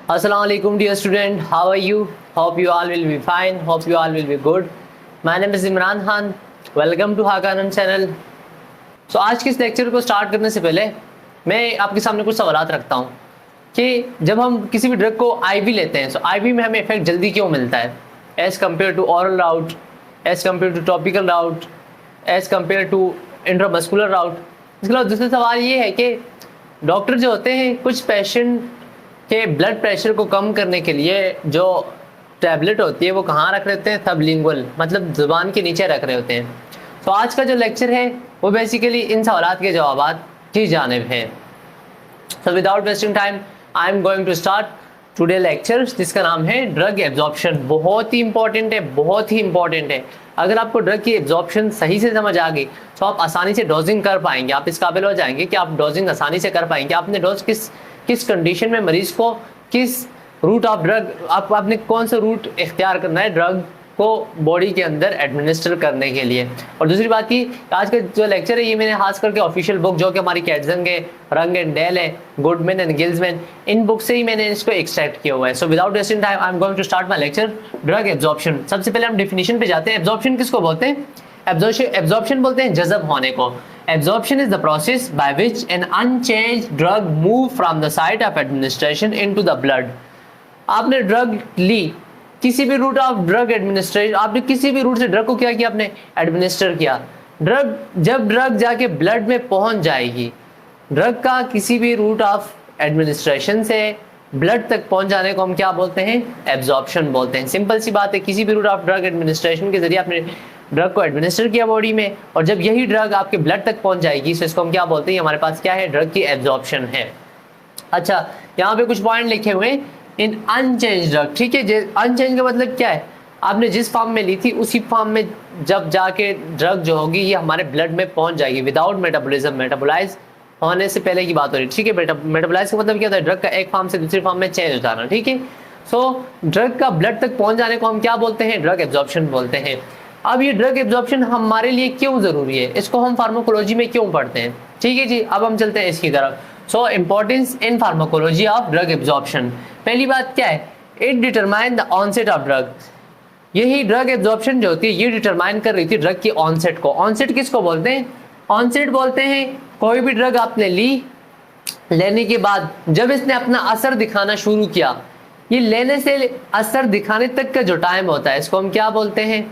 Assalamu alaikum dear student, how are you? Hope you all will be fine, hope you all will be good. My name is Imran Khan, welcome to Hakanan channel. So आज के इस lecture को start करने से पहले मैं आपके सामने कुछ सवालात रखता हूँ कि जब हम किसी भी ड्रग को आईवी लेते हैं तो आईवी में हमें इफेक्ट जल्दी क्यों मिलता है as compare to oral route, as compare to topical route, as compare to intramuscular route. इसके अलावा दूसरा सवाल ये है कि डॉक्टर जो होते हैं कुछ पेशेंट के ब्लड प्रेशर को कम करने के लिए जो टैबलेट होती है वो कहाँ रख रहे होते हैं, सबलिंगुअल मतलब ज़ुबान के नीचे रख रहे होते हैं। तो आज का जो लेक्चर है वो बेसिकली इन सवालात के जवाबात की जानिब है। So without wasting time I am going to start today lecture जिसका नाम है ड्रग एब्जॉर्प्शन। बहुत ही इंपॉर्टेंट है, बहुत ही इंपॉर्टेंट है। अगर आपको ड्रग की एब्जॉर्प्शन सही से समझ आ गई तो आप आसानी से डोजिंग कर पाएंगे, आप इस काबिल हो जाएंगे कि आप डोजिंग आसानी से कर पाएंगे। आपने डोज किस कंडीशन में मरीज को किस रूट ऑफ ड्रग आपने कौन सा रूट इख्तियार करना है ड्रग को बॉडी के अंदर एडमिनिस्टर करने के लिए। और दूसरी बात की आज का जो लेक्चर है ये मैंने खास करके ऑफिशियल बुक जो कि हमारी कैटजंग है, रंग एंड डेल है, गुडमैन एंड गिल्समैन, इन बुक से ही मैंने इसको एक्सट्रैक्ट किया हुआ है। So without wasting time I am going to start my lecture drug absorption. सबसे पहले हम डेफिनेशन पे जाते हैं। एब्जॉर्प्शन किसको बोलते हैं? एब्जॉर्प्शन बोलते हैं जज़ब होने को। Absorption is the process by which an unchanged drug move from the site of administration into the blood। आपने ड्रग ली, किसी भी रूट ऑफ ड्रग एडमिनिस्ट्रेशन, आपने किसी भी रूट से ड्रग को क्या किया, आपने एडमिनिस्टर किया। जब ड्रग जाके ब्लड में पहुंच जाएगी, ड्रग का किसी भी रूट ऑफ एडमिनिस्ट्रेशन से ब्लड तक पहुंच जाने को हम क्या बोलते हैं? एब्जॉर्प्शन बोलते हैं। सिंपल सी बात है, किसी भी रूट ऑफ ड्रग एडमिनिस्ट्रेशन के जरिए आपने ड्रग को एडमिनिस्टर किया बॉडी में और जब यही ड्रग आपके ब्लड तक पहुंच जाएगी तो इसको हम क्या बोलते हैं? हमारे पास क्या है? ड्रग की एब्जॉर्प्शन है। अच्छा, यहाँ पे कुछ पॉइंट लिखे हुए इन अनचेंज ड्रग, ठीक है। अनचेंज का मतलब क्या है? आपने जिस फॉर्म में ली थी उसी फॉर्म में जब जाके ड्रग जो होगी ये हमारे ब्लड में पहुंच जाएगी विदाउट मेटाबॉलिज्म, मेटाबोलाइज होने से पहले की बात हो रही है, ठीक है। मेटाबोलाइज का मतलब क्या होता है? ड्रग का एक फॉर्म से दूसरी फॉर्म में चेंज हो जाना, ठीक है। सो ड्रग का ब्लड तक पहुंच जाने को हम क्या बोलते हैं? ड्रग एब्जॉर्प्शन बोलते हैं। अब ये ड्रग एब्जॉर्प्शन हमारे लिए क्यों जरूरी है, इसको हम फार्माकोलॉजी में क्यों पढ़ते हैं, ठीक है जी। अब हम चलते हैं इसकी तरफ। So importance in pharmacology of drug absorption. पहली बात क्या है? It determine the onset of drug. यही ड्रग एब्जॉर्प्शन जो होती है ये डिटरमाइन कर रही थी ड्रग की ऑनसेट को। ऑनसेट किसको बोलते हैं? ऑनसेट बोलते हैं कोई भी ड्रग आपने ली, लेने के बाद जब इसने अपना असर दिखाना शुरू किया, ये लेने से असर दिखाने तक का जो टाइम होता है इसको हम क्या बोलते हैं?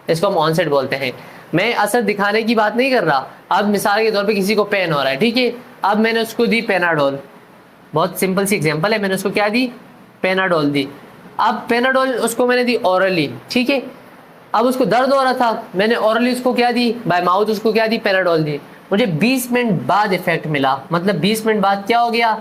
इसको हम ऑनसेट बोलते हैं। मैं असर दिखाने की बात नहीं कर रहा। अब मिसाल के तौर पे किसी को पेन हो रहा है, ठीक है। अब मैंने उसको दी पेनाडोल, बहुत सिंपल सी एग्जांपल है, मैंने उसको क्या दी? पेनाडोल दी। अब पेनाडोल उसको मैंने दी ओरली, ठीक है। अब उसको दर्द हो रहा था, मैंने ओरली उसको क्या दी? बाय माउथ उसको क्या दी? पेनाडोल दी। मुझे 20 मिनट बाद इफेक्ट मिला, मतलब 20 मिनट बाद क्या हो गया?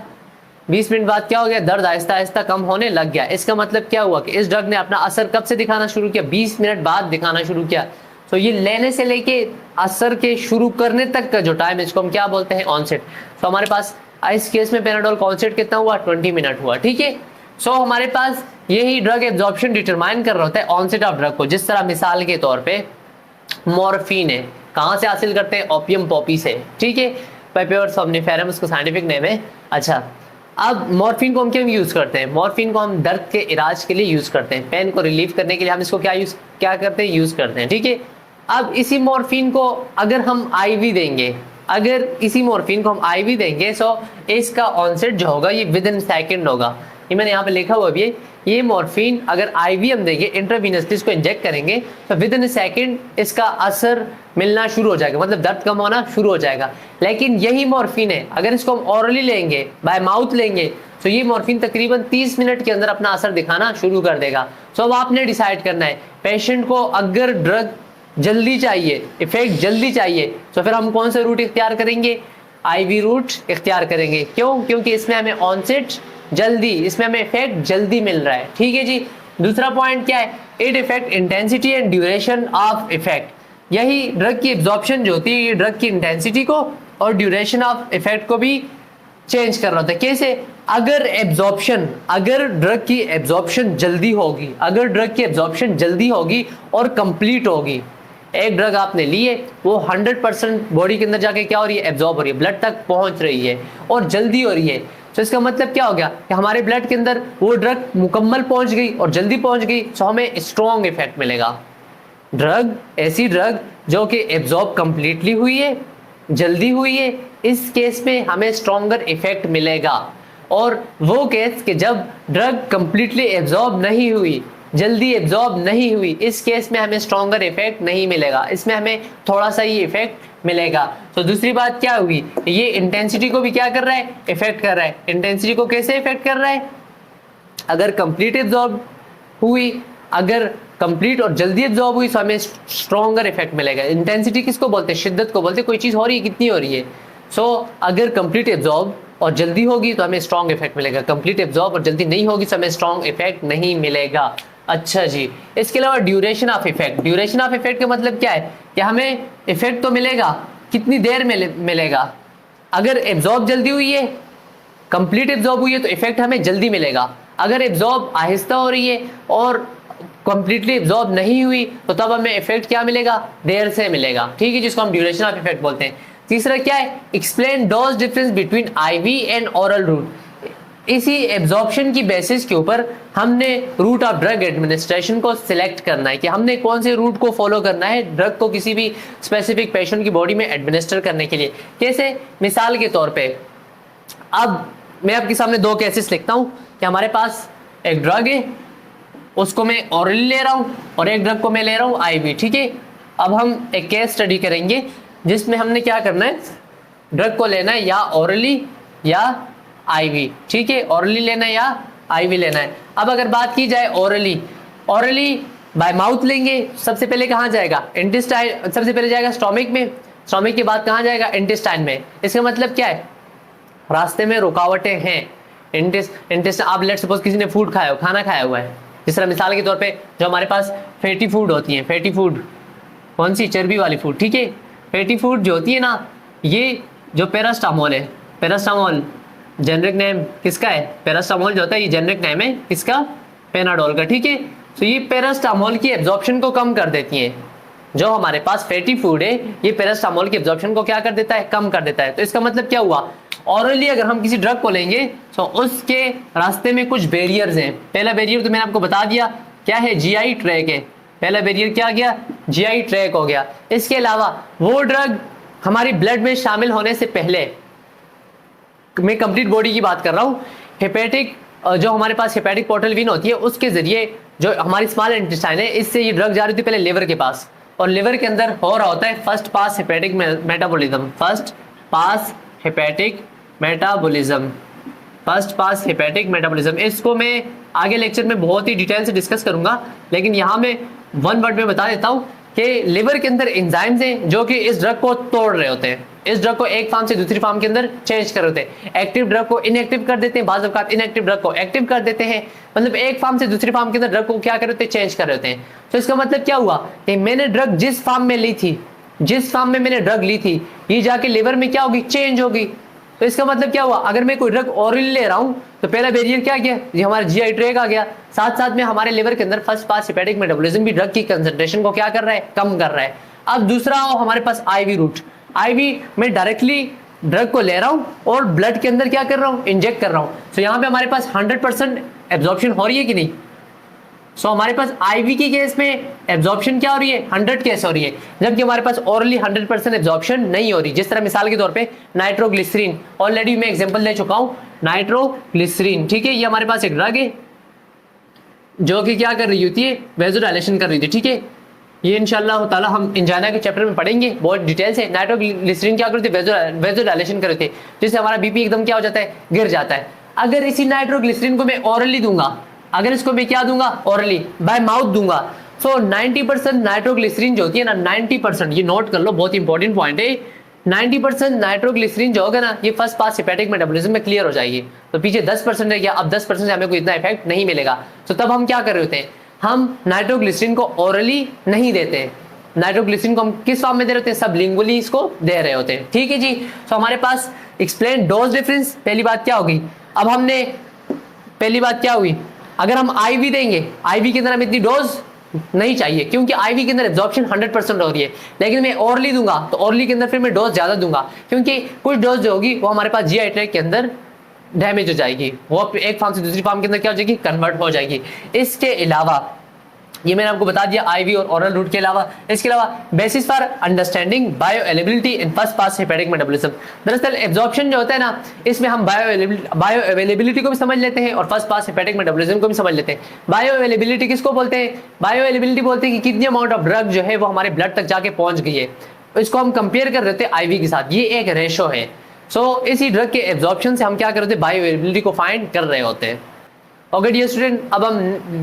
20 मिनट बाद क्या हो गया? दर्द आहिस्ता आहिस्ता कम होने लग गया। इसका मतलब क्या हुआ कि इस ड्रग ने अपना असर कब से दिखाना शुरू किया? 20 मिनट बाद दिखाना शुरू किया। तो ये लेने से लेके असर के शुरू करने तक का जो टाइम है इसको हम क्या बोलते हैं? ऑनसेट। तो हमारे पास इस केस में पेनाडोल का ऑनसेट कितना हुआ? 20 मिनट हुआ, ठीक है। सो हमारे पास यही ड्रग एब्जॉर्प्शन डिटरमाइन कर रहा होता है ऑनसेट ऑफ ड्रग को। जिस तरह मिसाल के तौर पे मॉर्फिन है, कहाँ से हासिल करते हैं? ओपियम पॉपी से, ठीक है। पाइपेवर सोम्निफेरम उसको साइंटिफिक नेम है। अच्छा, अब मॉर्फिन को हम क्यों यूज करते हैं? मॉर्फिन को हम दर्द के इलाज के लिए यूज करते हैं, पेन को रिलीव करने के लिए हम इसको क्या करते हैं? यूज करते हैं, ठीक है। अब इसी मॉर्फिन को अगर हम आईवी देंगे, सो इसका ऑनसेट जो होगा ये विद इन सेकेंड होगा। ये मैंने यहाँ पे लिखा हुआ भी है, ये मॉर्फिन अगर आईवी हम देंगे, इंट्रावीनसली इसको इंजेक्ट करेंगे तो विद इन सेकेंड इसका असर मिलना शुरू हो जाएगा, मतलब दर्द कम होना शुरू हो जाएगा। लेकिन यही मॉर्फिन है अगर इसको हम ऑरली लेंगे, बाय माउथ लेंगे, तो ये मॉर्फिन तकरीबन 30 मिनट के अंदर अपना असर दिखाना शुरू कर देगा। सो अब आपने डिसाइड करना है, पेशेंट को अगर ड्रग जल्दी चाहिए, इफेक्ट जल्दी चाहिए, तो फिर हम कौन सा रूट इख्तियार करेंगे? आईवी रूट इख्तियार करेंगे। क्यों? क्योंकि इसमें हमें ऑनसेट जल्दी, इसमें हमें इफेक्ट जल्दी मिल रहा है, ठीक है जी। दूसरा पॉइंट क्या है? It effect intensity and duration of effect. यही ड्रग की एब्जॉर्प्शन जो होती है ये ड्रग की इंटेंसिटी को और ड्यूरेशन ऑफ इफेक्ट को भी चेंज कर रहा होता है। कैसे? अगर ड्रग की एब्जॉर्प्शन जल्दी होगी और कंप्लीट होगी, एक ड्रग आपने ली है वो 100% बॉडी के अंदर जाके क्या हो रही है? एब्जॉर्ब हो रही है, ब्लड तक पहुंच रही है और जल्दी हो रही है, तो इसका मतलब क्या हो गया कि हमारे ब्लड के अंदर वो ड्रग मुकम्मल पहुंच गई और जल्दी पहुंच गई, तो हमें स्ट्रॉन्ग इफेक्ट मिलेगा। ड्रग, ऐसी ड्रग जो कि एब्जॉर्ब कंप्लीटली हुई है, जल्दी हुई है, इस केस में हमें स्ट्रॉन्गर इफेक्ट मिलेगा। और वो केस कि जब ड्रग कंप्लीटली एब्जॉर्ब नहीं हुई, जल्दी एब्जॉर्ब नहीं हुई, इस केस में हमें स्ट्रॉन्गर इफेक्ट नहीं मिलेगा, इसमें हमें थोड़ा सा ही इफेक्ट मिलेगा। तो दूसरी बात क्या हुई, ये इंटेंसिटी को भी क्या कर रहा है, इफेक्ट कर रहा है। इंटेंसिटी को कैसे इफेक्ट कर रहा है, अगर कंप्लीट एब्जॉर्ब हुई, अगर कंप्लीट और जल्दी एब्जॉर्ब हुई तो हमें स्ट्रॉन्गर इफेक्ट मिलेगा। इंटेंसिटी किसको बोलते हैं, शिद्दत को बोलते हैं, कोई चीज हो रही है कितनी हो रही है। अगर कंप्लीट एब्जॉर्ब और जल्दी होगी तो हमें स्ट्रॉन्ग इफेक्ट मिलेगा, कंप्लीट एब्जॉर्ब और जल्दी नहीं होगी तो हमें स्ट्रॉन्ग इफेक्ट नहीं मिलेगा। अच्छा जी, इसके अलावा duration of effect. Duration of effect का मतलब क्या है कि हमें इफेक्ट तो मिलेगा, कितनी देर में मिलेगा। अगर एब्जॉर्ब जल्दी हुई है, कंप्लीट एब्जॉर्ब हुई है तो इफेक्ट हमें जल्दी मिलेगा। अगर एब्जॉर्ब आहिस्ता हो रही है और कंप्लीटली एब्जॉर्ब नहीं हुई तो तब हमें इफेक्ट क्या मिलेगा, देर से मिलेगा। ठीक है, जिसको हम ड्यूरेशन ऑफ इफेक्ट बोलते हैं। तीसरा क्या है, explain dose difference between IV and oral route. इसी एब्जॉर्प्शन की बेसिस के ऊपर हमने रूट ऑफ ड्रग एडमिनिस्ट्रेशन को सिलेक्ट करना है कि हमने कौन से रूट को फॉलो करना है ड्रग को किसी भी स्पेसिफिक पेशेंट की बॉडी में एडमिनिस्टर करने के लिए। कैसे, मिसाल के तौर पे अब मैं आपके सामने दो केसेस लिखता हूं कि हमारे पास एक ड्रग है, उसको मैं ओरली ले रहा हूं और एक ड्रग को मैं ले रहा हूं आईवी। ठीक है, अब हम एक केस स्टडी करेंगे जिसमें हमने क्या करना है, ड्रग को लेना है या ओरली या आईवी। ठीक है, ओरली लेना है या आईवी लेना है। अब अगर बात की जाए ओरली, ओरली बाय माउथ लेंगे। सबसे पहले कहाँ जाएगा, इंटेस्टाइन, सबसे पहले जाएगा स्टोमिक में, स्टोमिक के बाद कहाँ जाएगा, इंटेस्टाइन में। इसका मतलब क्या है, रास्ते में रुकावटें हैं। इंटेस्टाइन, आप लेट्स सपोज किसी ने फूड खाया हो, खाना खाया हुआ है, जिस तरह मिसाल के तौर पे जो हमारे पास फैटी फूड होती है, फैटी फूड कौन सी, चर्बी वाली फूड। ठीक है, फैटी फूड जो होती है ना, ये जो पैरास्टामोल है, पैरास्टामोल जेनरिक नेम किसका है, पैरास्टामोल जो होता है ये जेनरिक नेम है किसका, पेनाडोल का। ठीक है, तो ये पैरास्टामोल की एब्जॉर्प्शन को कम कर देती है। जो हमारे पास फैटी फूड है ये पैरास्टामोल की एब्जॉर्प्शन को क्या कर देता है, कम कर देता है। तो इसका मतलब क्या हुआ, ऑरली अगर हम किसी ड्रग को लेंगे तो उसके रास्ते में कुछ बैरियर्स हैं। पहला बैरियर तो मैंने आपको बता दिया क्या है, जीआई ट्रैक है। पहला बैरियर क्या गया, जीआई ट्रैक हो गया। इसके अलावा वो ड्रग हमारी ब्लड में शामिल होने से पहले, मैं कंप्लीट बॉडी की बात कर रहा हूँ, हेपेटिक, जो हमारे पास हेपेटिक पोर्टल वेन होती है उसके जरिए जो हमारी स्मॉल इंटेस्टाइन है, इससे ये ड्रग जा रही थी पहले लिवर के पास, और लिवर के अंदर हो रहा होता है first pass hepatic metabolism, first pass hepatic metabolism, first pass hepatic metabolism. इसको मैं आगे लेक्चर में बहुत ही डिटेल से डिस्कस करूंगा, लेकिन यहाँ में वन वर्ड में बता देता हूँ कि लिवर के अंदर एंजाइम्स हैं जो कि इस ड्रग को तोड़ रहे होते हैं, इस ड्रग को एक फॉर्म से दूसरी फॉर्म के अंदर चेंज कर होते हैं। एक्टिव ड्रग को इनएक्टिव कर देते हैं, बाज़ औक़ात इनएक्टिव ड्रग को एक्टिव कर देते हैं, मतलब एक फॉर्म से दूसरी फॉर्म के अंदर ड्रग को क्या कर होते हैं, चेंज कर होते हैं। तो इसका मतलब क्या हुआ कि मैंने ड्रग जिस फॉर्म में ली थी, जिस फॉर्म में मैंने ड्रग ली थी, ये जाके लिवर में क्या होगी, चेंज होगी। तो इसका मतलब क्या हुआ, अगर मैं कोई ड्रग ओरली ले रहा हूं तो पहला बैरियर क्या गया, ये हमारा जीआई ट्रैक आ गया। साथ साथ में हमारे लिवर के अंदर फर्स्ट पास हेपेटिक मेटाबॉलिज्म भी ड्रग की कंसंट्रेशन को क्या कर रहा है, कम कर रहा है। अब दूसरा हो हमारे पास आईवी रूट, आईवी में डायरेक्टली ड्रग को ले रहा हूं और ब्लड के अंदर क्या कर रहा हूं, इंजेक्ट कर रहा हूं। तो यहाँ पे हमारे पास 100% एब्जॉर्प्शन हो रही है कि नहीं। सो हमारे पास आईवी की केस में एब्जॉर्प्शन क्या हो रही है, 100 केस हो रही है, जबकि हमारे पास ओरली 100% एब्जॉर्प्शन नहीं हो रही। जिस तरह मिसाल के तौर पे नाइट्रोग्लिसरीन, ऑलरेडी मैं एग्जांपल ले चुका हूं, नाइट्रोग्लिसरीन। ठीक है, ये हमारे पास एक ड्रग है जो कि क्या कर रही होती है, वेज़ोडाइलेशन कर रही थी। ठीक है, ये इंशाल्लाह ताला हम इंजाना के चैप्टर में पढ़ेंगे बहुत डिटेल से। नाइट्रोग्लिसरीन क्या करती है, वेज़ोडाइलेशन कर रही थी, जिससे हमारा बीपी एकदम क्या हो जाता है, गिर जाता है। अगर इसी नाइट्रोग्लिसरीन को मैं ओरली दूंगा, अगर इसको मैं क्या दूंगा, ओरली बाय माउथ दूंगा, सो 90% नाइट्रोग्लिसरीन जो होती है ना, 90%, ये नोट कर लो, बहुत इंपॉर्टेंट पॉइंट है, 90% नाइट्रोग्लिसरीन जो होगा ना, ये फर्स्ट पास हेपेटिक मेटाबॉलिज्म में क्लियर हो जाएगी। तो पीछे 10% रह गया, अब 10% से हमें कोई इतना इफेक्ट नहीं मिलेगा। तो तब हम क्या कर रहे होते हैं, हम नाइट्रोग्लिसरीन को ओरली नहीं देते हैं, नाइट्रोग्लिसरीन को हम किस फॉर्म में दे रहे होते हैं, सबलिंगुअली इसको दे रहे होते हैं। ठीक है जी, तो हमारे पास एक्सप्लेन डोज डिफरेंस, पहली बात क्या होगी। अब हमने पहली बात क्या हुई, अगर हम आईवी देंगे, आईवी के अंदर हमें इतनी डोज नहीं चाहिए क्योंकि आईवी के अंदर एब्जॉर्प्शन 100% हो रही है, लेकिन मैं ओरली दूंगा तो ओरली के अंदर फिर मैं डोज ज्यादा दूंगा, क्योंकि कुछ डोज जो होगी वो हमारे पास जीआई ट्रैक्ट के अंदर डैमेज हो जाएगी, वो एक फार्म से दूसरी फार्म के अंदर क्या हो जाएगी, कन्वर्ट हो जाएगी। इसके अलावा ये मैंने आपको बता दिया आईवी और ओरल रूट के अलावा, इसके अलावा basis for understanding bio availability in first pass hepatic metabolism. दरअसल एब्जॉर्प्शन जो होता है ना, इसमें हम बायो अवेलेबिलिटी को भी समझ लेते हैं और फर्स्ट पास हेपेटिक मेटाबॉलिज्म को भी समझ लेते हैं। बायो अवेलेबिलिटी किसको बोलते हैं, बायो अवेलेबिलिटी बोलते हैं कि कितनी अमाउंट ऑफ ड्रग जो है वो हमारे ब्लड तक जाके पहुंच गई है, इसको हम कंपेयर कर रहे थे आईवी के साथ, ये एक रेशो है। सो इसी ड्रग के एब्जॉर्प्शन से हम क्या कर रहे थे, बायो अवेलेबिलिटी को फाइंड कर रहे होते हैं। ओके डियर स्टूडेंट, अब हम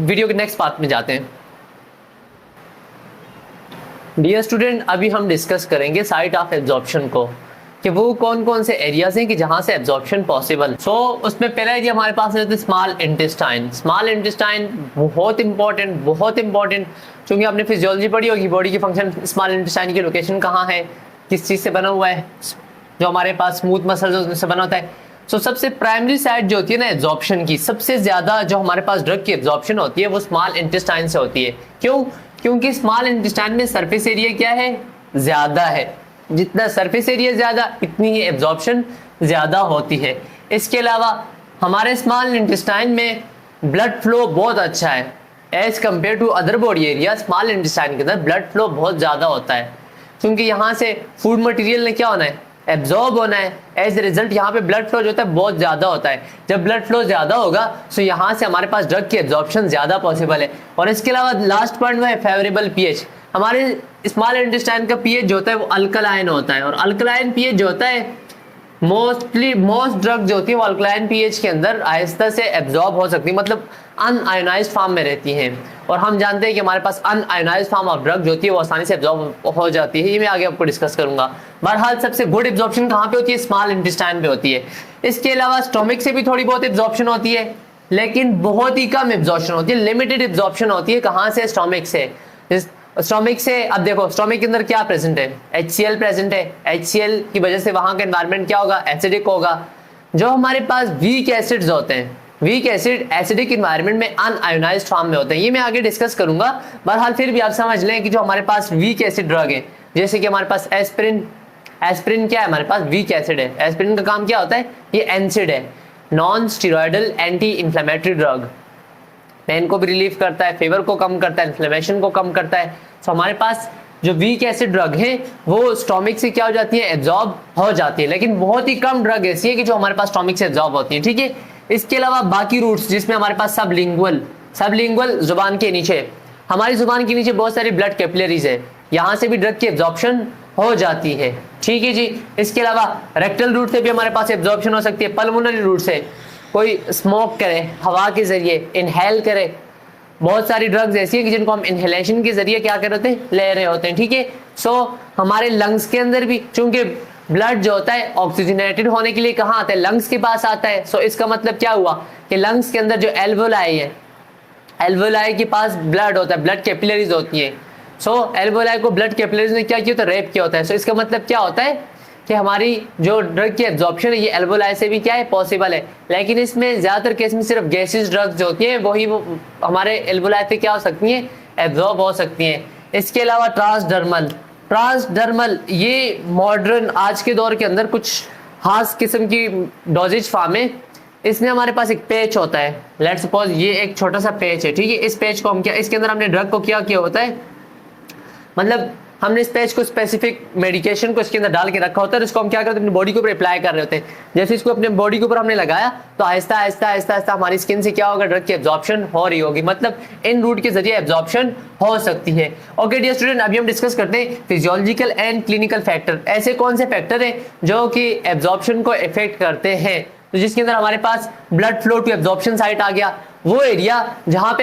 वीडियो के नेक्स्ट पार्ट में जाते हैं। डियर स्टूडेंट, अभी हम डिस्कस करेंगे साइट ऑफ एब्जॉर्प्शन को, कि वो कौन कौन से एरियाज हैं कि जहां से एब्जॉर्प्शन पॉसिबल। सो उसमें पहला एरिया हमारे पास रहता है स्मॉल इंटेस्टाइन। स्मॉल इंटेस्टाइन बहुत इंपॉर्टेंट, क्योंकि आपने फिजियोलॉजी पढ़ी होगी, बॉडी की फंक्शन, स्मॉल इंटेस्टाइन की लोकेशन कहाँ है, किस चीज़ से बना हुआ है, जो हमारे पास स्मूथ मसल्स से बना होता है। सो सबसे प्राइमरी साइट जो होती है ना एब्जॉर्प्शन की, सबसे ज़्यादा जो हमारे पास ड्रग की एब्जॉर्प्शन होती है वो स्मॉल इंटेस्टाइन से होती है। क्यों? क्योंकि स्मॉल इंटेस्टाइन में सरफेस एरिया क्या है, ज़्यादा है। जितना सरफेस एरिया ज़्यादा, इतनी ही एब्जॉर्प्शन ज़्यादा होती है। इसके अलावा हमारे स्मॉल इंटेस्टाइन में ब्लड फ्लो बहुत अच्छा है as compare to other body area. Small intestine के अंदर ब्लड फ्लो बहुत ज़्यादा होता है, क्योंकि यहाँ से फूड मटेरियल ने क्या होना है, एब्जॉर्ब होना है। एज ए रिजल्ट यहाँ पे ब्लड फ्लो जो होता है बहुत ज़्यादा होता है। जब ब्लड फ्लो ज़्यादा होगा तो यहाँ से हमारे पास ड्रग की एब्जॉर्प्शन ज़्यादा पॉसिबल है। और इसके अलावा लास्ट पॉइंट में है फेवरेबल पीएच। हमारे स्मॉल इंटेस्टाइन का पीएच जो होता है वो अल्कलाइन होता है, और अल्कलाइन पीएच जो होता है मोस्ट ड्रग जो होती है वो अल्कलाइन पीएच के अंदर आहिस्ता से एब्जॉर्ब हो सकती है, मतलब अनआयोनाइज्ड फॉर्म में रहती हैं। और हम जानते हैं कि हमारे पास अनआयोनाइज्ड फॉर्म ऑफ ड्रग जो होती है वो आसानी से एब्जॉर्ब हो जाती है। ये मैं आगे आपको डिस्कस करूंगा। बहरहाल सबसे गुड एब्जॉर्प्शन कहाँ पे होती है, स्मॉल इंटेस्टाइन पे होती है। इसके अलावा स्टोमिक से भी थोड़ी बहुत एब्जॉर्प्शन होती है, लेकिन बहुत ही कम एब्जॉर्प्शन होती है, लिमिटेड एब्जॉर्प्शन होती है। कहाँ से, स्टोमिक से। स्टोमिक से अब देखो स्टोमिक के अंदर क्या प्रेजेंट है, HCl प्रेजेंट है। HCl की वजह से वहां का एनवायरनमेंट क्या होगा, एसिडिक होगा। जो हमारे पास वीक एसिड्स होते हैं, वीक एसिड एसिडिक एनवायरनमेंट में अनआयोनाइज्ड फॉर्म में होते हैं, ये मैं आगे डिस्कस करूंगा। बहरहाल फिर भी आप समझ लें कि जो हमारे पास वीक एसिड ड्रग है, जैसे कि हमारे पास एस्पिरिन, एस्पिरिन क्या है, हमारे पास वीक एसिड है। एस्पिरिन का काम क्या होता है, ये एनसिड है, non steroidal anti inflammatory drug. Pain को भी रिलीफ करता है, फीवर को कम करता है, इन्फ्लेमेशन को कम करता है। तो हमारे पास जो वीक एसिड ड्रग है वो स्टोमिक से क्या हो जाती है, एब्जॉर्ब हो जाती है, लेकिन बहुत ही कम ड्रग ऐसी है कि जो हमारे पास स्टोमिक से एब्जॉर्ब होती है। ठीक है, इसके अलावा बाकी रूट्स जिसमें हमारे पास सबलिंगुअल जुबान के नीचे, हमारी जुबान के नीचे बहुत सारी ब्लड कैपिलरीज है, यहाँ से भी ड्रग की एब्जॉर्प्शन हो जाती है। ठीक है जी। इसके अलावा रेक्टल रूट से भी हमारे पास एब्जॉर्प्शन हो सकती है। पल्मोनरी रूट से कोई स्मोक करे, हवा के जरिए इनहेल करे, बहुत सारी ड्रग्स ऐसी है कि जिनको हम इनहेलेशन के जरिए क्या कर रहे होते हैं, ले रहे होते हैं। ठीक है। सो हमारे लंग्स के अंदर भी चूंकि ब्लड जो होता है ऑक्सीजनेटेड होने के लिए कहाँ आता है, लंग्स के पास आता है। सो इसका मतलब क्या हुआ कि लंग्स के अंदर जो एल्वोलाई है, एल्वोलाई के पास ब्लड होता है, ब्लड कैपिलरीज होती है। सो एल्वोलाई को ब्लड कैपिलरीज ने क्या किया, तो रेप किया होता है। सो इसका मतलब क्या होता है कि हमारी जो ड्रग की एब्जॉर्प्शन है ये एल्वोलाई से भी क्या है, पॉसिबल है। लेकिन इसमें ज़्यादातर केस में सिर्फ गैसेस ड्रग्स जो होती हैं वही वो हमारे एल्वोलाई से क्या हो सकती हैं, एब्जॉर्ब हो सकती हैं। इसके अलावा ट्रांसडर्मल ये मॉडर्न आज के दौर के अंदर कुछ खास किस्म की डोजेज फार्म है। इसमें हमारे पास एक पेच होता है, लेट्स सपोज ये एक छोटा सा पेच है। ठीक है, इस पेच को हम क्या, इसके अंदर हमने ड्रग को क्या किया होता है, मतलब हमने इस पेज को स्पेसिफिक मेडिकेशन को इसके अंदर डाल के रखा होता है, इसको हम क्या करते हैं, अपनी बॉडी के ऊपर अप्लाई कर रहे होते हैं। जैसे इसको अपने बॉडी के ऊपर हमने लगाया तो आहिस्ता आहिस्ता हमारी स्किन से क्या होगा, ड्रग की एब्जॉर्प्शन हो रही होगी, मतलब इन रूट के जरिए एब्जॉर्प्शन हो सकती है। ओके डियर स्टूडेंट, अभी हम डिस्कस करते हैं फिजियोलॉजिकल एंड क्लिनिकल फैक्टर। ऐसे कौन से फैक्टर हैं जो कि एब्जॉर्प्शन को इफेक्ट करते हैं, तो जिसके अंदर हमारे पास blood flow to absorption site आ गया, वो एरिया जहां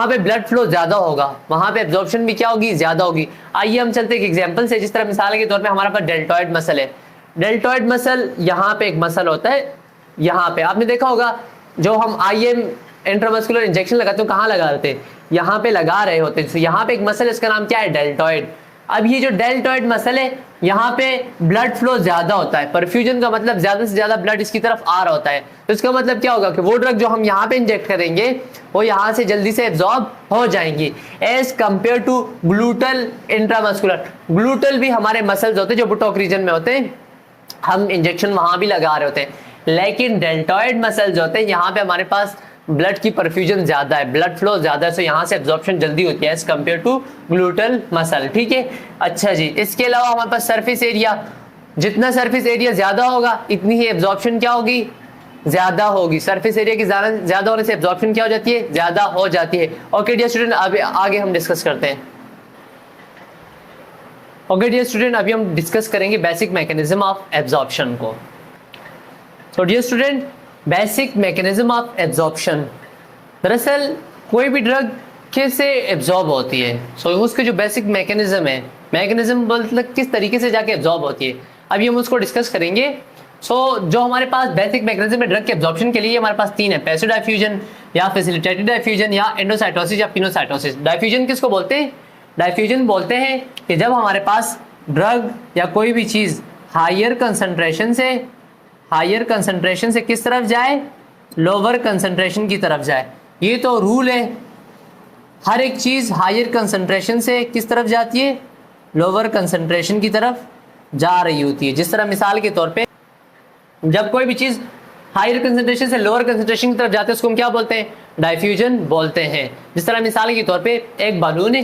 पे ब्लड फ्लो ज्यादा होगा वहां पे एब्जॉर्प्शन भी क्या होगी, ज्यादा होगी। आइए हम चलते हैं एक एग्जांपल से। जिस तरह मिसाल के तौर पे हमारा पास डेल्टॉइड मसल है। डेल्टॉइड मसल यहाँ पे एक मसल होता है, यहाँ पे आपने देखा होगा जो हम IM इंट्रामस्कुलर इंजेक्शन लगाते हैं कहाँ लगा रहे थे, यहाँ पे लगा रहे होते हैं। यहाँ पे एक मसल, इसका नाम क्या है, डेल्टॉइड। अब ये जो डेल्टॉइड मसल है यहाँ पे ब्लड फ्लो ज्यादा होता है, परफ्यूजन का मतलब ज्यादा से ज्यादा ब्लड इसकी तरफ आ रहा होता है। तो इसका मतलब क्या होगा कि वो ड्रग जो हम यहाँ पे इंजेक्ट करेंगे वो यहाँ से जल्दी से एब्जॉर्ब हो जाएंगी as compare to gluteal intramuscular. Gluteal भी हमारे मसल्स होते हैं जो बुटोक रीजन में होते हैं, हम इंजेक्शन वहां भी लगा रहे होते हैं। लेकिन डेल्टॉइड मसल जो होते हैं यहाँ पे हमारे पास ब्लड की परफ्यूजन ज्यादा है, ब्लड फ्लो ज्यादा है, तो यहाँ से एब्जॉर्प्शन जल्दी होती है as compare to gluteal muscle. ठीक है, अच्छा जी, इसके अलावा हमारे पास सरफेस एरिया, जितना सरफेस एरिया ज्यादा होगा इतनी ही एब्जॉर्प्शन क्या होगी, ज्यादा होगी। सरफेस एरिया की ज्यादा होने से एब्जॉर्प्शन क्या हो जाती है, ज्यादा हो जाती है। ओके डियर स्टूडेंट, अभी आगे हम डिस्कस करते हैं। ओके डियर स्टूडेंट, अभी हम डिस्कस करेंगे बेसिक मैकेनिज्म ऑफ एब्जॉर्प्शन को। तो dear student, basic mechanism of absorption, दरअसल कोई भी ड्रग कैसे एब्जॉर्ब होती है, सो उसके जो बेसिक मैकेनिज्म है, मैकेनिज्म मतलब किस तरीके से जाके एब्जॉर्ब होती है, अभी हम उसको डिस्कस करेंगे। जो हमारे पास बेसिक मैकेनिज्म है ड्रग के एब्जॉर्प्शन के लिए, हमारे पास तीन है, पैसिव डाइफ्यूजन या फैसिलिटेटेड डाइफ्यूजन या एंडोसाइटोसिस या पिनोसाइटोसिस। डाइफ्यूजन किसको बोलते हैं, डाइफ्यूजन बोलते हैं कि जब हमारे पास ड्रग या कोई भी चीज हायर कंसंट्रेशन से किस तरफ जाए, लोअर कंसंट्रेशन की तरफ जाए। ये तो रूल है, हर एक चीज हायर कंसंट्रेशन से किस तरफ जाती है, लोअर कंसंट्रेशन की तरफ जा रही होती है। जिस तरह मिसाल के तौर पे जब कोई भी चीज हायर कंसंट्रेशन से लोअर कंसंट्रेशन की तरफ जाते हैं उसको हम क्या बोलते हैं, डाइफ्यूजन बोलते हैं। जिस तरह मिसाल के तौर पे एक बालून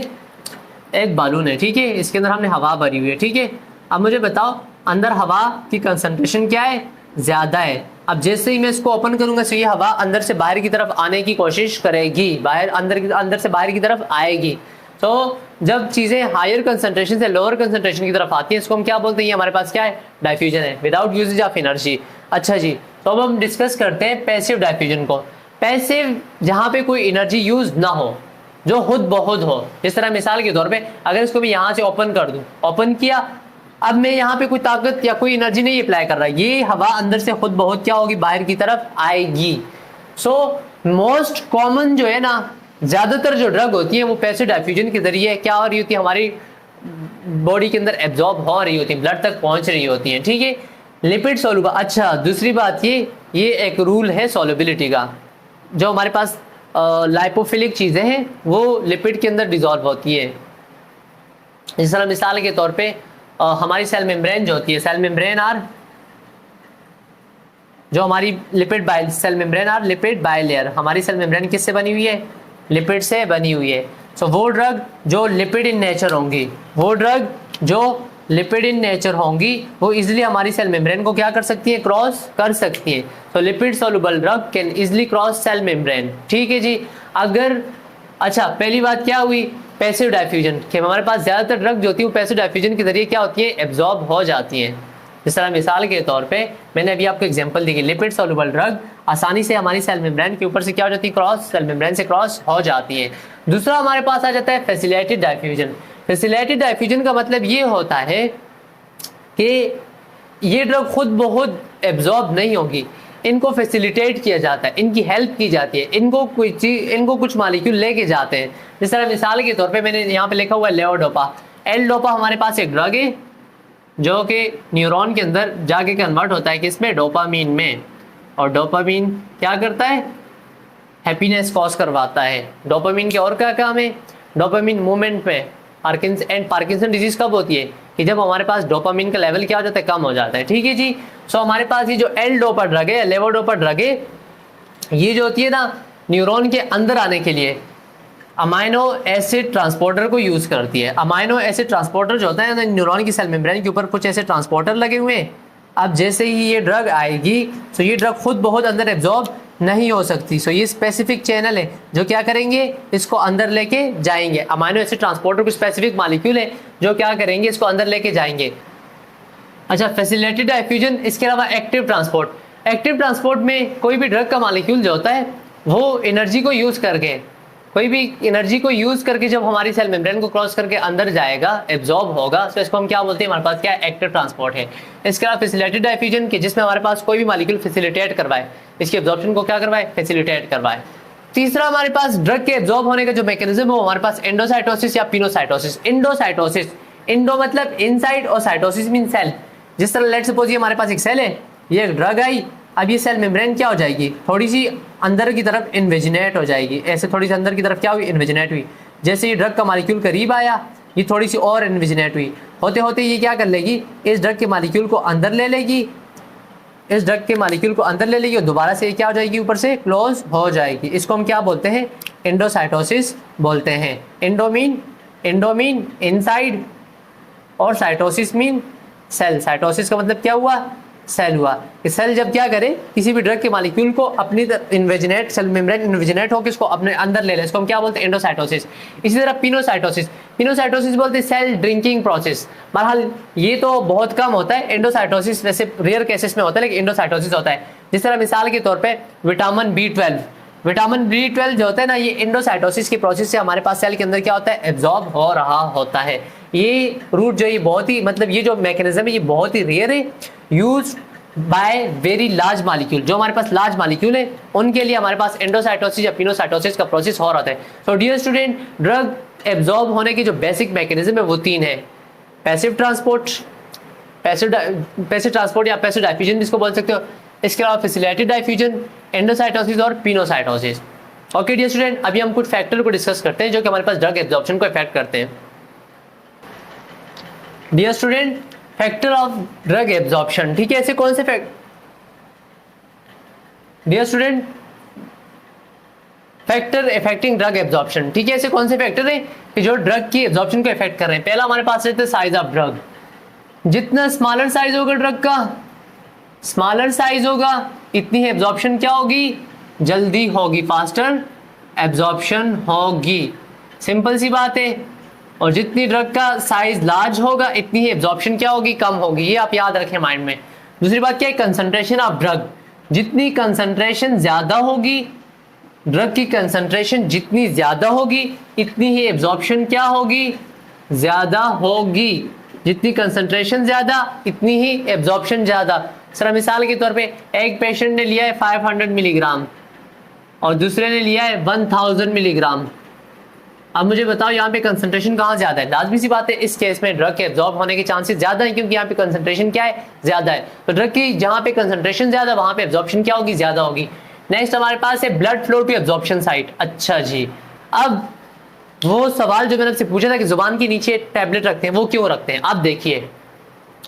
है, ठीक है, इसके अंदर हमने हवा भरी हुई है, ठीक है। अब मुझे बताओ अंदर हवा की कंसंट्रेशन क्या है, ज्यादा है। अब जैसे ही मैं इसको ओपन करूंगा तो ये हवा अंदर से बाहर की तरफ आने की कोशिश करेगी, अंदर से बाहर की तरफ आएगी। तो जब चीजें हायर कंसंट्रेशन से लोअर कंसंट्रेशन की तरफ आती है इसको हम क्या बोलते हैं, ये हमारे पास क्या है, डाइफ्यूजन है, विदाउट यूजेज ऑफ एनर्जी। अच्छा जी, तो अब हम डिस्कस करते हैं पैसिव डाइफ्यूजन को। पैसिव जहां पे कोई एनर्जी यूज ना हो, जो खुद बहुत हो। जिस तरह मिसाल के तौर पे अगर इसको मैं यहाँ से ओपन कर दूं, ओपन किया, अब मैं यहाँ पे कोई ताकत या कोई एनर्जी नहीं अप्लाई कर रहा, ये हवा अंदर से खुद बहुत क्या होगी, बाहर की तरफ आएगी। सो मोस्ट कॉमन जो है ना, ज्यादातर जो ड्रग होती है वो पैसिव डाइफ्यूजन के जरिए क्या हो रही होती है, हमारी बॉडी के अंदर एब्जॉर्ब हो रही होती है, ब्लड तक पहुंच रही होती है, ठीक है। लिपिड सोलुबल, अच्छा दूसरी बात ये एक रूल है सोलुबिलिटी का, जो हमारे पास लाइपोफिलिक चीजें हैं वो लिपिड के अंदर डिजॉल्व होती है। जिस तरह मिसाल के तौर पे हमारी सेल मेम्ब्रेन जो होती है, सेल मेम्ब्रेन आर जो हमारी lipid by cell membrane are lipid bilayer, हमारी सेल मेम्ब्रेन किससे बनी हुई है, लिपिड से बनी हुई है। सो वो ड्रग जो लिपिड इन नेचर होंगी, वो इजिली हमारी सेल मेम्ब्रेन को क्या कर सकती है, क्रॉस कर सकती है। तो lipid soluble drug can easily cross sell membrane, ठीक है जी। अगर अच्छा, पहली बात क्या हुई, पैसिव डाइफ्यूजन, कि हमारे पास ज्यादातर ड्रग जो होती है वो पैसिव डाइफ्यूजन के जरिए क्या होती है, एब्जॉर्ब हो जाती है। जिस तरह मिसाल के तौर पे मैंने अभी आपको एग्जांपल दी कि लिपिड सोलुबल ड्रग आसानी से हमारी सेल मेम्ब्रेन के ऊपर से क्या हो जाती है, क्रॉस, सेल मेम्ब्रेन से क्रॉस हो जाती है। दूसरा हमारे पास आ जाता है फैसिलिटेटेड डाइफ्यूजन। फैसिलिटेटेड डाइफ्यूजन का मतलब ये होता है कि ये ड्रग खुद बहुत एब्जॉर्ब नहीं होगी, इनको फैसिलिटेट किया जाता है, इनकी हेल्प की जाती है, इनको कुछ मॉलिक्यूल लेके जाते हैं। जिस तरह मिसाल के तौर पे मैंने यहाँ पे लिखा हुआ है लेवोडोपा। एल डोपा हमारे पास एक ड्रग है जो कि न्यूरॉन के अंदर जाके कन्वर्ट होता है किसमें, डोपामीन में। और डोपामीन क्या करता है, हैप्पीनेस कॉज करवाता है। डोपामीन के और क्या काम है, डोपामीन मूवमेंट में पार्किंसन डिजीज कब होती है, कि जब हमारे पास डोपामीन का लेवल क्या हो जाता है, कम हो जाता है, ठीक है जी। सो हमारे पास ये जो एल डोपा ड्रग है, लेवोडोपा ड्रग है, ये जो होती है ना, न्यूरॉन के अंदर आने के लिए अमाइनो एसिड ट्रांसपोर्टर को यूज करती है। अमाइनो एसिड ट्रांसपोर्टर जो होता है ना, न्यूरॉन की सेल मेम्ब्रेन के ऊपर कुछ ऐसे ट्रांसपोर्टर लगे हुए हैं। अब जैसे ही ये ड्रग आएगी तो ये ड्रग खुद बहुत अंदर एब्जॉर्ब नहीं हो सकती। सो ये स्पेसिफिक चैनल है जो क्या करेंगे, इसको अंदर लेके जाएंगे। अमाइनो एसिड ट्रांसपोर्टर को स्पेसिफिक मॉलिक्यूल है जो क्या करेंगे, इसको अंदर लेके जाएंगे। अच्छा, फैसिलिटेटेड डाइफ्यूजन, इसके अलावा एक्टिव ट्रांसपोर्ट। एक्टिव ट्रांसपोर्ट में कोई भी ड्रग का मॉलिक्यूल जो होता है वो एनर्जी को यूज करके, कोई भी एनर्जी को यूज करके जब हमारी सेल मेम्ब्रेन को क्रॉस करके अंदर जाएगा, एब्जॉर्ब होगा, तो इसको हम क्या बोलते हैं, हमारे पास क्या है, एक्टिव ट्रांसपोर्ट है। इसके अलावा फैसिलिटेटेड डाइफ्यूजन के जिसमें हमारे पास कोई भी मॉलिक्यूल फैसिलिटेट करवाए, इसके एब्जॉर्प्शन को क्या करवाए, फैसिलिटेट करवाए। तीसरा हमारे पास ड्रग के एब्जॉर्ब होने का जो मैकेनिज्म है वो हमारे पास एंडोसाइटोसिस या पिनोसाइटोसिस। इंडोसाइटोसिस, इंडो मतलब इनसाइड और साइटोसिस मीन सेल। जिस तरह लेट्स सपोज ये हमारे पास एक सेल है, ये एक ड्रग आई, अब ये सेल मेम्ब्रेन क्या हो जाएगी, थोड़ी सी अंदर की तरफ इन्वेजिनेट हो जाएगी। ऐसे थोड़ी सी अंदर की तरफ क्या हुई, इन्वेजिनेट हुई। जैसे ये ड्रग का मॉलिक्यूल करीब आया, ये थोड़ी सी और इन्वेजिनेट हुई। होते होते ये क्या कर लेगी, इस ड्रग के मॉलिक्यूल को अंदर ले लेगी, इस ड्रग के मालिक्यूल को अंदर ले लेगी और दोबारा से क्या हो जाएगी, ऊपर से क्लोज हो जाएगी। इसको हम क्या बोलते हैं, एंडोसाइटोसिस बोलते हैं। एंडोमीन इनसाइड और साइटोसिस मीन सेल। साइटोसिस का मतलब क्या हुआ, सेल हुआ। कि सेल जब क्या करे, किसी भी ड्रग के मालिक्यूल को अपनी इन्वेजिनेट, सेल मेम्ब्रेन इन्वेजिनेट हो के इसको अपने अंदर ले ले, इसको हम क्या बोलते हैं, एंडोसाइटोसिस। इसी तरह पिनोसाइटोसिस बोलते हैं सेल ड्रिंकिंग प्रोसेस। बहरहाल ये तो बहुत कम होता है, एंडोसाइटोसिस वैसे रेयर केसेस में होता है, लेकिन एंडोसाइटोसिस होता है। जिस तरह मिसाल के तौर पर विटामिन B12 जो होता है ना, ये एंडोसाइटोसिस के प्रोसेस से हमारे पास सेल के अंदर क्या होता है, एब्जॉर्ब हो रहा होता है। ये रूट जो ये बहुत ही मतलब ये जो मैकेनिज्म है ये बहुत ही रेयर है, use by very large molecule. जो हमारे पास लार्ज मालिक्यूल है उनके लिए हमारे पास एंडोसाइटोसिस या पिनोसाइटोसिस का प्रोसेस हो रहा है। So dear student, drug absorb होने की जो बेसिक मैकेनिज्म है वो 3 है। पैसिव ट्रांसपोर्ट या पैसिव डाइफ्यूजन जिसको बोल सकते हो। इसके अलावा फैसिलिटेटेड डाइफ्यूजन, एंडोसाइटोसिस और पिनोसाइटोसिस। ओके डियर स्टूडेंट, अभी हम कुछ फैक्टर को डिस्कस करते हैं जो कि हमारे पास ड्रग एब्जॉर्प्शन को इफेक्ट करते हैं। Dear student, factor of drug absorption, ठीक है, ऐसे कौन से dear student, factor affecting drug absorption, ठीक है, ऐसे कौन से फैक्टर हैं कि जो ड्रग की एब्जॉर्प्शन को इफेक्ट कर रहे हैं। पहला हमारे पास रहता है साइज ऑफ ड्रग। जितना स्मॉलर साइज होगा ड्रग का, स्मॉलर साइज होगा, इतनी ही एब्जॉर्प्शन क्या होगी, जल्दी होगी, फास्टर एब्जॉर्प्शन होगी। सिंपल सी बात है। और जितनी ड्रग का साइज लार्ज होगा इतनी ही एब्जॉर्प्शन क्या होगी, कम होगी। ये आप याद रखें माइंड में। दूसरी बात क्या है, कंसंट्रेशन ऑफ ड्रग। जितनी कंसंट्रेशन ज्यादा होगी, ड्रग की कंसंट्रेशन जितनी ज्यादा होगी इतनी ही एब्जॉर्प्शन क्या होगी, ज्यादा होगी। जितनी कंसंट्रेशन ज्यादा इतनी ही एब्जॉर्प्शन ज्यादा। सर मिसाल के तौर पे एक पेशेंट ने लिया है 500 मिलीग्राम और दूसरे ने लिया है 1000 मिलीग्राम। अब मुझे बताओ यहाँ पे कंसंट्रेशन कहाँ ज्यादा है। लाजमी सी बात है, इस केस में ड्रग के एब्जॉर्ब होने के चांसेस ज्यादा है, क्योंकि यहाँ पे कंसंट्रेशन क्या है, ज्यादा है। तो ड्रग की जहाँ पे कंसंट्रेशन ज्यादा वहाँ पे एब्जॉर्प्शन क्या होगी, ज्यादा होगी। नेक्स्ट हमारे पास है blood flow to absorption site. अच्छा जी, अब वो सवाल जो मैंने आपसे पूछा था कि जुबान के नीचे टैबलेट रखते हैं, वो क्यों रखते हैं। अब देखिए,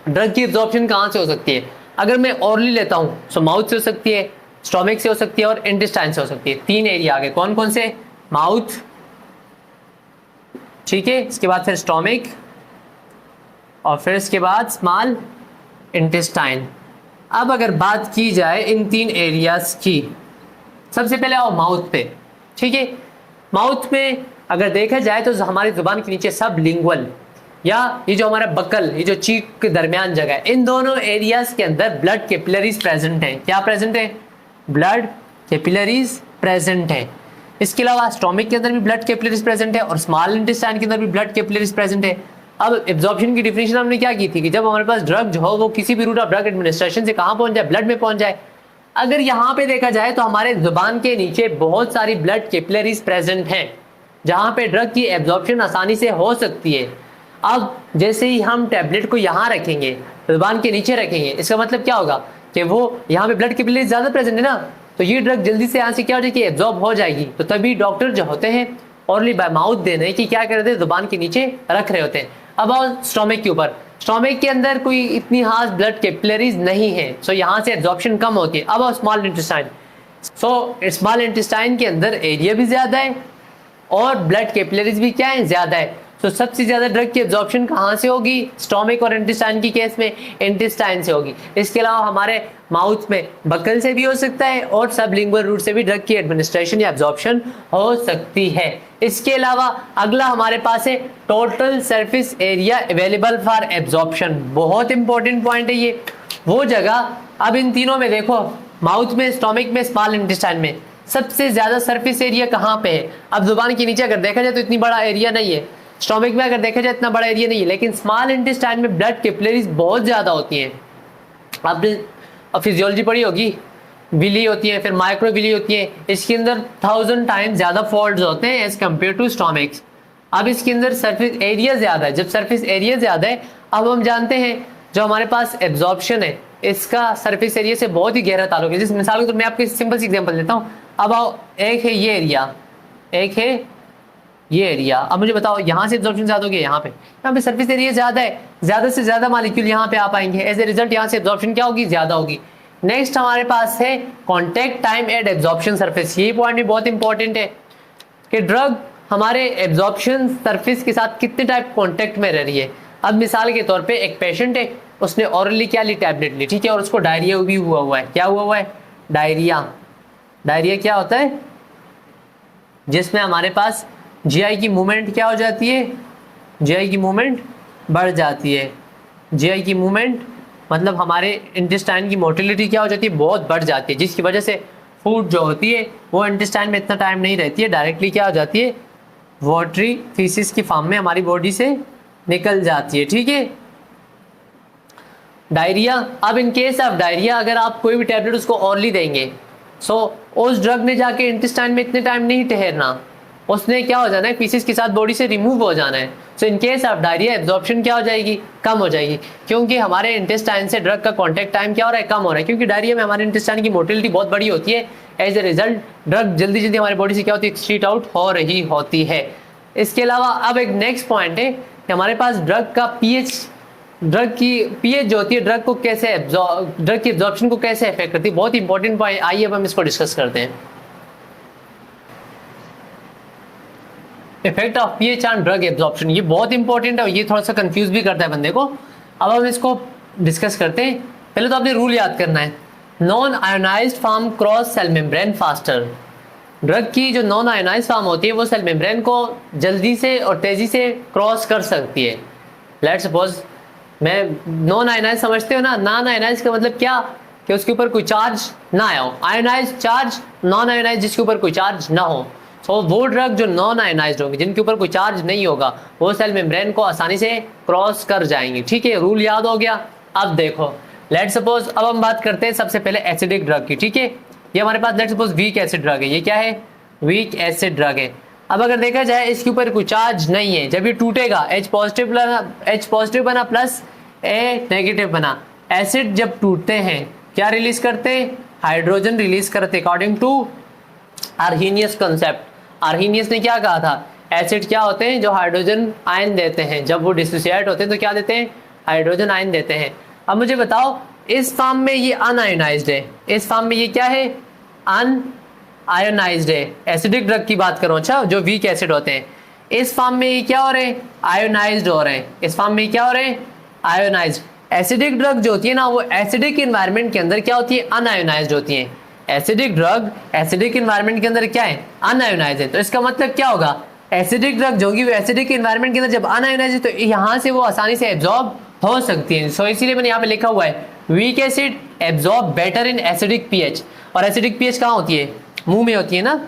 ड्रग की एब्जॉर्प्शन कहाँ से हो सकती है। अगर मैं ओरली लेता हूँ तो माउथ से हो सकती है, स्टोमक से हो सकती है और इंटेस्टाइन से हो सकती है। 3 एरिया आ गए, कौन कौन से, माउथ, ठीक है, इसके बाद फिर स्टोमक और फिर इसके बाद स्मॉल इंटेस्टाइन। अब अगर बात की जाए इन 3 एरियाज की, सबसे पहले आओ माउथ पे, ठीक है। माउथ में अगर देखा जाए तो हमारी जुबान के नीचे सब लिंगुअल या ये जो हमारा बकल, ये जो चीक के दरमियान जगह है, इन दोनों एरियाज के अंदर ब्लड कैपिलरीज प्रेजेंट है। क्या प्रेजेंट है, ब्लड कैपिलरीज प्रेजेंट है। इसके अलावा स्टोमक के अंदर भी ब्लड कैपिलरीज प्रेजेंट है और स्मॉल इंटेस्टाइन के अंदर भी ब्लड कैपिलरीज प्रेजेंट है। अब एब्जॉर्प्शन की डिफिनेशन हमने क्या की थी कि जब हमारे पास ड्रग जो हो वो किसी भी रूट ऑफ ड्रग एडमिनिस्ट्रेशन से कहाँ पहुंच जाए, ब्लड में पहुंच जाए। अगर यहाँ पे देखा जाए तो हमारे जुबान के नीचे बहुत सारी ब्लड कैपिलरीज प्रेजेंट हैं जहाँ पे ड्रग की एब्जॉर्प्शन आसानी से हो सकती है। अब जैसे ही हम टैबलेट को यहाँ रखेंगे, जुबान के नीचे रखेंगे, इसका मतलब क्या होगा कि वो यहाँ पे ब्लड कैपिलरीज ज्यादा प्रेजेंट है ना, तो ये ड्रग जल्दी से यहाँ से क्या हो जाएगी, एब्जॉर्ब हो जाएगी। तो तभी डॉक्टर जो होते हैं ओरली बाय माउथ देने की क्या कर रहे थे, जुबान के नीचे रख रहे होते हैं। अब आओ स्टोमक के ऊपर, स्टोमक के अंदर कोई इतनी खास ब्लड कैपिलरीज नहीं है, सो यहाँ से एब्जॉर्प्शन कम होती है। अब आओ small intestine, so small intestine के अंदर एरिया भी ज्यादा है और ब्लड कैपिलरीज भी क्या है, ज्यादा है। तो सबसे ज्यादा ड्रग की एब्जॉर्प्शन कहाँ से होगी, स्टोमक और इंटेस्टाइन की केस में इंटेस्टाइन से होगी। इसके अलावा हमारे माउथ में बकल से भी हो सकता है और सबलिंगुअल रूट से भी ड्रग की एडमिनिस्ट्रेशन या एब्जॉर्प्शन हो सकती है। इसके अलावा अगला हमारे पास है total surface area available for absorption. बहुत इंपॉर्टेंट पॉइंट है ये, वो जगह। अब इन तीनों में देखो, माउथ में, स्टोमक में, स्मॉल इंटेस्टाइन में सबसे ज्यादा सरफेस एरिया कहाँ पे है। अब जुबान के नीचे अगर देखा जाए तो इतनी बड़ा एरिया नहीं है, स्टोमक में अगर देखा जाए इतना बड़ा एरिया नहीं है, लेकिन स्मॉल इंटेस्टाइन में ब्लड कैपिलरीज बहुत ज्यादा होती हैं। आपने फिजियोलॉजी पढ़ी होगी, विली होती है, फिर माइक्रोविली होती है, इसके अंदर 1000 टाइम्स ज्यादा फोल्ड्स होते हैं एज कम्पेयर टू स्टोमक। अब इसके अंदर सरफेस एरिया ज्यादा है। जब सरफेस एरिया ज्यादा है, अब हम जानते हैं जो हमारे पास एब्जॉर्प्शन है इसका सरफेस एरिया से बहुत ही गहरा ताल्लुक है। जिस मिसाल को तो मैं आपको सिंपल सी एग्जांपल देता हूँ। अब आओ, एक है ये एरिया, एक है ये एरिया। अब मुझे बताओ यहाँ से एब्जॉर्प्शन ज्यादा होगी, यहाँ पे सरफेस एरिया ज्यादा है, ज्यादा से ज्यादा मॉलिक्यूल यहाँ पे आ पाएंगे, एज ए रिजल्ट यहाँ से एब्जॉर्प्शन क्या होगी, ज्यादा होगी। नेक्स्ट हमारे पास है contact time at absorption surface. ये पॉइंट भी बहुत इंपॉर्टेंट है कि ड्रग हमारे एब्जॉर्प्शन सरफेस के साथ कितने टाइप कॉन्टेक्ट में रह रही है। अब मिसाल के तौर पे एक पेशेंट है, उसने ऑरली क्या ली, टैबलेट ली, ठीक है, और उसको डायरिया भी हुआ है। क्या हुआ है? डायरिया। डायरिया क्या होता है? जिसमें हमारे पास जीआई की मूवमेंट क्या हो जाती है, जीआई की मूवमेंट बढ़ जाती है। जीआई की मूवमेंट मतलब हमारे इंटेस्टाइन की मोटिलिटी क्या हो जाती है, बहुत बढ़ जाती है, जिसकी वजह से फूड जो होती है वो इंटेस्टाइन में इतना टाइम नहीं रहती है, डायरेक्टली क्या हो जाती है, वाटरी फीसिस की फॉर्म में हमारी बॉडी से निकल जाती है, ठीक है। डायरिया, अब इन केस ऑफ डायरिया अगर आप कोई भी टैबलेट उसको ऑरली देंगे, सो उस ड्रग ने जाके इंटेस्टाइन में इतने टाइम नहीं ठहरना, उसने क्या हो जाना है, फीसिस के साथ बॉडी से रिमूव हो जाना है। So in case of diarrhoea absorption क्या हो जाएगी, कम हो जाएगी, क्योंकि हमारे इंटेस्टाइन से ड्रग का कॉन्टैक्ट टाइम क्या हो रहा है, कम हो रहा है, क्योंकि डायरिया में हमारे इंटेस्टाइन की मोटिलिटी बहुत बड़ी होती है। एज ए रिजल्ट ड्रग जल्दी जल्दी हमारी बॉडी से क्या होती है, एक्सक्रीट आउट हो रही होती है। इसके अलावा अब एक नेक्स्ट पॉइंट है कि हमारे पास ड्रग का पीएच, ड्रग की पीएच जो होती है ड्रग को कैसे ड्रग की एब्जॉर्प्शन को कैसे अफेक्ट करती है, बहुत इंपॉर्टेंट पॉइंट। आइए अब हम इसको डिस्कस करते हैं। Effect of pH on drug absorption, ये बहुत इंपॉर्टेंट है, ये थोड़ा सा कंफ्यूज भी करता है बंदे को। अब हम इसको डिस्कस करते हैं। पहले तो आपने रूल याद करना है, non ionised form cross sell membrane faster. Drug की जो नॉन आयोनाइज्ड फॉर्म होती है वो सेल मेम्ब्रेन को जल्दी से और तेजी से क्रॉस कर सकती है। लेट्स सपोज मैं नॉन आयोनाइज समझते हो ना, नॉन आयोनाइज का मतलब क्या, कि उसके ऊपर कोई चार्ज ना आया हो। आयोनाइज चार्ज, नॉन आयोनाइज जिसके ऊपर कोई चार्ज ना हो। तो वो ड्रग जो नॉन आयोनाइज्ड होंगे, जिनके ऊपर कोई चार्ज नहीं होगा, वो सेल मेम्ब्रेन को आसानी से क्रॉस कर जाएंगे, ठीक है। रूल याद हो गया। अब देखो लेट्स सपोज, अब हम बात करते हैं सबसे पहले एसिडिक ड्रग की, ठीक है। ये हमारे पास let's suppose weak acid drug है। ये क्या है, वीक एसिड ड्रग है। अब अगर देखा जाए इसके ऊपर कोई चार्ज नहीं है, जब ये टूटेगा H पॉजिटिव बना प्लस A नेगेटिव बना। एसिड जब टूटते हैं क्या रिलीज करते हैं, हाइड्रोजन रिलीज करते, according to Arrhenius concept. Arrhenius ने क्या कहा था, एसिड क्या होते हैं, जो हाइड्रोजन आयन देते हैं, जब वो डिसोसिएट होते हैं तो क्या देते हैं, हाइड्रोजन आयन देते हैं। अब मुझे बताओ, इस फॉर्म में ये अनआयोनाइज्ड है, इस फॉर्म में ये क्या है, अनआयोनाइज्ड है। एसिडिक ड्रग की बात करूं, अच्छा, जो वीक एसिड होते हैं, इस फॉर्म में ये क्या हो रहे हैं, आयोनाइज्ड हो रहे हैं। इस फॉर्म में क्या हो रहे हैं, आयोनाइज्ड। एसिडिक ड्रग जो होती है ना, वो एसिडिक इन्वायरमेंट के अंदर क्या होती है, अनआयोनाइज्ड होती है। एसिडिक ड्रग एसिडिक इन्वायरमेंट के अंदर क्या है, अनआयोनाइज्ड है। तो इसका मतलब क्या होगा, एसिडिक ड्रग जो होगी वो एसिडिक इन्वायरमेंट के अंदर जब अनआयोनाइज्ड है तो यहाँ से वो आसानी से एब्जॉर्ब हो सकती है। सो इसीलिए मैंने यहाँ पे लिखा हुआ है weak acid absorb better in acidic pH. और एसिडिक पीएच कहाँ होती है, मुंह में होती है ना,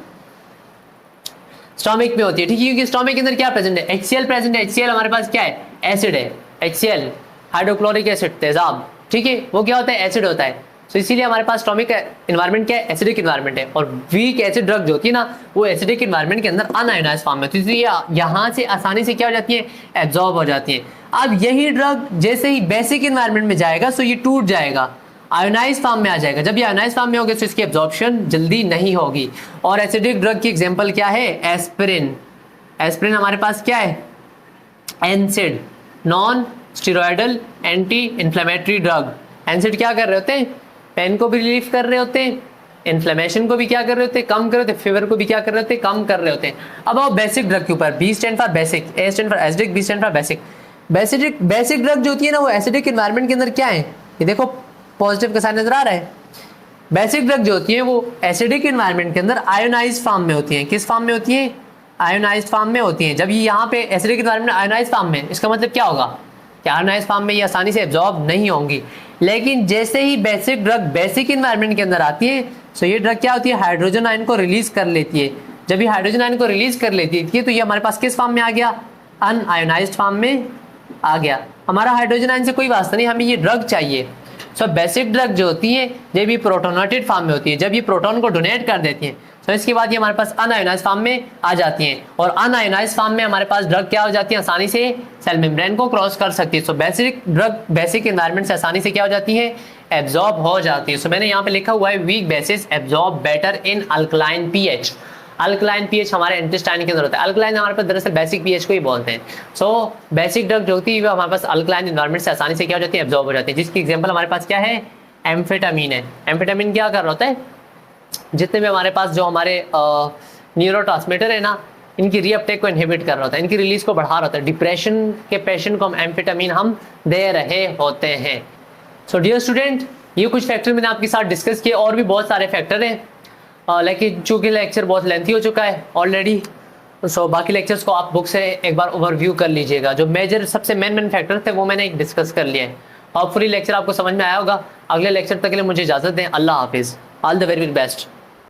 स्टोमिक में होती है, ठीक है, क्योंकि स्टोमिक के अंदर क्या प्रेजेंट है, HCl प्रेजेंट है। HCl हमारे पास क्या है, एसिड है। HCl हाइड्रोक्लोरिक एसिड, तेजाब, ठीक है, वो क्या होता है, एसिड होता है। तो इसीलिए हमारे पास स्टोमिक इन्वायरमेंट क्या है, एसिडिक इन्वायरमेंट है। और वीक एसिड ड्रग जो होती है ना, वो एसिडिक इन्वायरमेंट के अंदर अनआयोनाइज्ड फॉर्म में, तो इसलिए यहाँ से आसानी से क्या हो जाती है, एब्जॉर्ब हो जाती है। अब यही ड्रग जैसे ही बेसिक इन्वायरमेंट में जाएगा तो ये टूट जाएगा, आयोनाइज फॉर्म में आ जाएगा। जब ये आयोनाइज फॉर्म में होगा तो इसकी एब्जॉर्प्शन जल्दी नहीं होगी। और एसिडिक ड्रग की एग्जांपल क्या है, एस्पिरिन। एस्पिरिन हमारे पास क्या है, NSAID, non steroidal anti inflammatory drug. NSAID क्या कर रहे होते हैं, पेन को भी रिलीफ कर रहे होते हैं, इन्फ्लेमेशन को भी क्या कर रहे होते हैं, कम कर रहे होते हैं, फीवर को भी क्या कर रहे होते हैं, कम कर रहे होते हैं। अब आओ बेसिक ड्रग के ऊपर, B stand for basic, A stand for acidic, B stand for basic. Basic drug जो होती है ना, वो एसिडिक इन्वायरमेंट के अंदर क्या है, ये देखो पॉजिटिव का साइन नजर आ रहा है। बेसिक ड्रग जो होती है वो एसिडिक इन्वायरमेंट के अंदर आयोनाइज्ड फॉर्म में होती है। किस फॉर्म में होती है, आयोनाइज्ड फॉर्म में होती है। जब ये यहाँ पे एसिडिक इन्वायरमेंट आयोनाइज्ड फॉर्म में, इसका मतलब क्या होगा कि आयोनाइज्ड फॉर्म में ये आसानी से एब्जॉर्ब नहीं होंगी। लेकिन जैसे ही बेसिक ड्रग बेसिक इन्वायरमेंट के अंदर आती है तो ये ड्रग क्या होती है, हाइड्रोजन आयन को रिलीज कर लेती है। जब ये हाइड्रोजन आयन को रिलीज कर लेती है तो ये हमारे पास किस फॉर्म में आ गया, अनआयोनाइज्ड फॉर्म में आ गया। हमारा हाइड्रोजन आयन से कोई वास्ता नहीं, हमें ये ड्रग चाहिए। सो बेसिक ड्रग जो होती है जब ये प्रोटोनेटेड फॉर्म में होती है, जब ये प्रोटॉन को डोनेट कर देती है तो इसके बाद ये हमारे पास अनआयोनाइज्ड फॉर्म में आ जाती हैं। और अनआयोनाइज्ड फॉर्म में हमारे पास ड्रग क्या हो जाती है, आसानी से सेल मेम्ब्रेन को क्रॉस कर सकती है। So basic drug basic environment से आसानी से क्या हो जाती है, एब्जॉर्ब हो जाती है। सो मैंने यहाँ पे लिखा हुआ है weak bases absorb better in alkaline pH. Alkaline pH हमारे इंटेस्टाइन के अंदर होता है। अल्कलाइन हमारे पास दरअसल बेसिक पीएच को ही बोलते हैं। सो बेसिक ड्रग जो होती है वो हमारे पास अल्कलाइन एनवायरनमेंट से आसानी से क्या हो जाती है, एब्जॉर्ब हो जाती है। जिसकी एग्जांपल हमारे पास क्या है, एम्फेटामीन है। एम्फेटामीन क्या कर रहा होता है, जितने भी हमारे पास जो हमारे न्यूरोट्रांसमीटर है ना, इनकी रीअपटेक को इनहिबिट कर रहा होता है, इनकी रिलीज को बढ़ा रहा होता है। डिप्रेशन के पेशेंट को हम एम्फेटामीन हम दे रहे होते हैं। सो डियर स्टूडेंट, ये कुछ फैक्टर मैंने आपके साथ डिस्कस किए, और भी बहुत सारे फैक्टर हैं, लेकिन चूंकि लेक्चर बहुत लेंथी हो चुका है ऑलरेडी, सो बाकी लेक्चर्स को आप बुक से एक बार ओवरव्यू कर लीजिएगा। जो मेजर सबसे मेन फैक्टर थे वो मैंने डिस्कस कर लिए हैं। होपफुली लेक्चर आपको समझ में आया होगा। अगले लेक्चर तक के लिए मुझे इजाज़त दें। अल्लाह हाफिज़। All the very best.